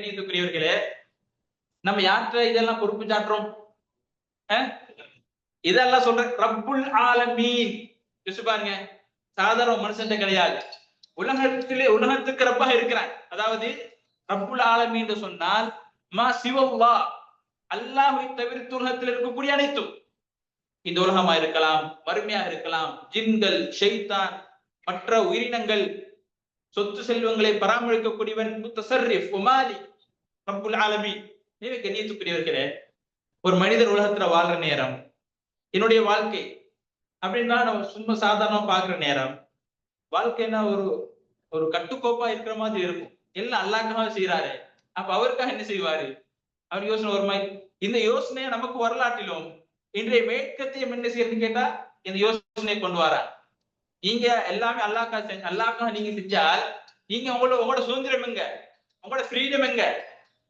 கண்ணியத்துக்குரியவர்களே, நம்ம யார்கிட்ட இதெல்லாம் பொறுப்பு சாட்டுறோம்? இதெல்லாம் சொல்ற ரப்புல் ஆலமீன் பாருங்க, சாதாரண மனுஷன் கிடையாது. உலகத்துக்கு ரப்பாக இருக்கிறான். அதாவது ரப்புல் ஆலமீன் என்று சொன்னால் மா சிவல்லா, அல்லாஹ்வை தவிர்த்து உலகத்தில் இருக்கக்கூடிய அனைத்தும், இந்த உலகமா இருக்கலாம், வறுமையாக இருக்கலாம், ஜின்கள், ஷைத்தான், மற்ற உயிரினங்கள், சொத்து செல்வங்களை பராமரிக்கக்கூடியவன் முத்தஸர்ரிஃப் மாலிக் ரப்புல் ஆலமீன். கண்ணியத்துக்குரியவர்களே, ஒரு மனிதர் உலகத்துல வாழ்ற நேரம், என்னுடைய வாழ்க்கை அப்படின்னா நம்ம சும்மா சாதாரணமா பாக்குற நேரம், வாழ்க்கைன்னா ஒரு கட்டுக்கோப்பா இருக்கிற மாதிரி இருக்கும். எல்லாம் அல்லாஹ்க்காக செய்யறாரு, அப்ப அவருக்காக என்ன செய்வாரு? அவர் யோசனை ஒரு மாதிரி. இந்த யோசனையை நமக்கு வரலாற்றிலும் இன்றைய மேற்கத்தையும் என்ன செய்யறதுன்னு கேட்டா இந்த யோசனையை கொண்டு வர. நீங்க எல்லாமே அல்லாஹ்க்காக நீங்க செஞ்சால் நீங்க உங்களோட சுதந்திரம் எங்க, உங்களோட ஃப்ரீடம் எங்க?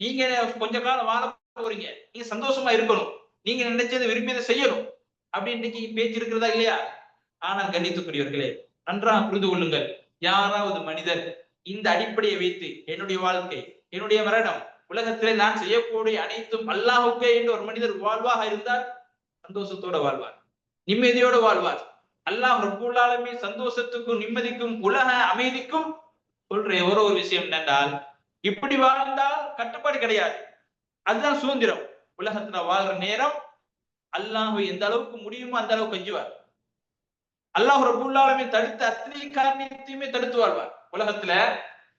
நீங்க கொஞ்ச காலம் வாழ போறீங்க, நீங்க சந்தோஷமா இருக்கணும், நீங்க நினைச்சதை விரும்பியதை செய்யணும் அப்படின்னு பேச்சு இருக்கிறதா இல்லையா? ஆனால் கண்ணியத்துக்குரியவர்களே, நன்றாக புரிந்து கொள்ளுங்கள், யாராவது மனிதர் இந்த அடிப்படையை வைத்து என்னுடைய வாழ்க்கை, என்னுடைய மரணம், உலகத்திலே நான் செய்யக்கூடிய அனைத்தும் அல்லாஹ்வுக்கே என்று ஒரு மனிதர் வாழ்வாக இருந்தால் சந்தோஷத்தோட வாழ்வார், நிம்மதியோடு வாழ்வார். அல்லாஹ் ரப்புல் ஆலமீன் சந்தோஷத்துக்கும் நிம்மதிக்கும் உலக அமைதிக்கும் சொல்ற ஒரு விஷயம் என்னென்றால், இப்படி வாழ்ந்தால் கட்டுப்பாடு கிடையாது, அதுதான் சுதந்திரம். உலகத்துல வாழ்ற நேரம் அல்லாஹ் எந்த அளவுக்கு முடியுமோ அந்த அளவுக்கு கெஞ்சுவார். அல்லாஹ் ரப்புல் ஆலமீன் தடுத்த அத்தனை காரியத்தையுமே தடுத்து வாழ்வார். உலகத்துல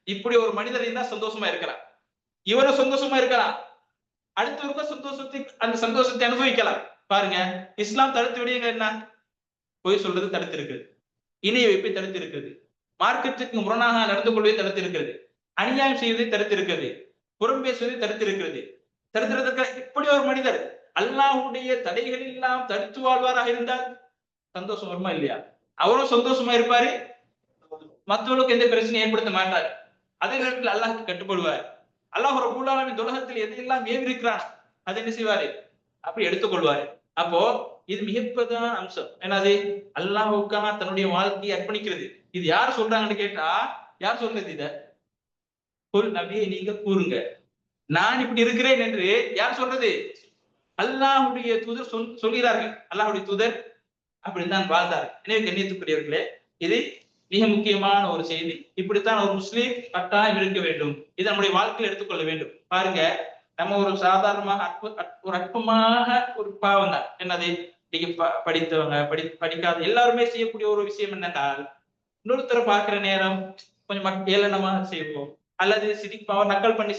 இப்படி ஒரு மனிதர் இருந்தா சந்தோஷமா இருக்கலாம், இவரும் சந்தோஷமா இருக்கலாம், அடுத்தவருக்கும் அந்த சந்தோஷத்தை அனுபவிக்கலாம். பாருங்க, இஸ்லாம் தடுத்து விடுங்க என்ன? பொய் சொல்றது தடுத்து இருக்குது, இணைய வைப்பை தடுத்து இருக்குது, மார்க்கத்துக்கு முரணாக நடந்து கொள்வதை தடுத்து இருக்கிறது, அநியாயம் செய்வதை தடுத்து இருக்கிறது, புறம் பேசுவதை தடுத்து இருக்கிறது. தடுத்துறதுக்கு இப்படி ஒரு மனிதர் அல்லாஹ்வுடைய தடைகள் எல்லாம் தடுத்து வாழ்வாராக இருந்தால் சந்தோஷம் வருமா இல்லையா? அவரும் சந்தோஷமா இருப்பாரு, மற்றவர்களுக்கு எந்த பிரச்சனையும் ஏற்படுத்த மாட்டாரு, அதே நேரத்தில் அல்லாஹ்க்கு கட்டுப்படுவார். அல்லாஹ் ரப்பல் ஆலமீன் உலகத்தில் எதையெல்லாம் ஏவி இருக்கிறான் அதை என்ன செய்வாரு? அப்படி எடுத்துக்கொள்வாரு. அப்போ இது மிகப்பெரிய அம்சம். என்னது? அல்லாஹ்வுக்காக தன்னுடைய வாழ்க்கையை அர்ப்பணிக்கிறது. இது யார் சொல்றாங்கன்னு கேட்டா, யார் சொல்றது? இத நபியே நீங்க கூறுங்க, நான் இப்படி இருக்கிறேன் என்று யார் சொல்றது? அல்லாஹ்வுடைய தூதர் சொல்கிறார்கள். அல்லாஹ்வுடைய தூதர் அப்படித்தான் வாழ்ந்தார். எனவே கண்ணியத்துக்குரியவர்களே, இது மிக முக்கியமான ஒரு செய்தி. இப்படித்தான் ஒரு முஸ்லீம் கட்டாயம் இருக்க வேண்டும், இதை நம்முடைய வாழ்க்கையில் எடுத்துக்கொள்ள வேண்டும். பாருங்க, நம்ம ஒரு சாதாரணமாக ஒரு அற்பமாக ஒரு பாவம் தான். என்னது? இன்னைக்கு படித்தவங்க படிக்காத எல்லாருமே செய்யக்கூடிய ஒரு விஷயம் என்னென்றால், இன்னொருத்தரை பார்க்கிற நேரம் கொஞ்சம் ஏளனமாக செய்வோம், அல்லது சிரிப்பாக நக்கல் பண்ணி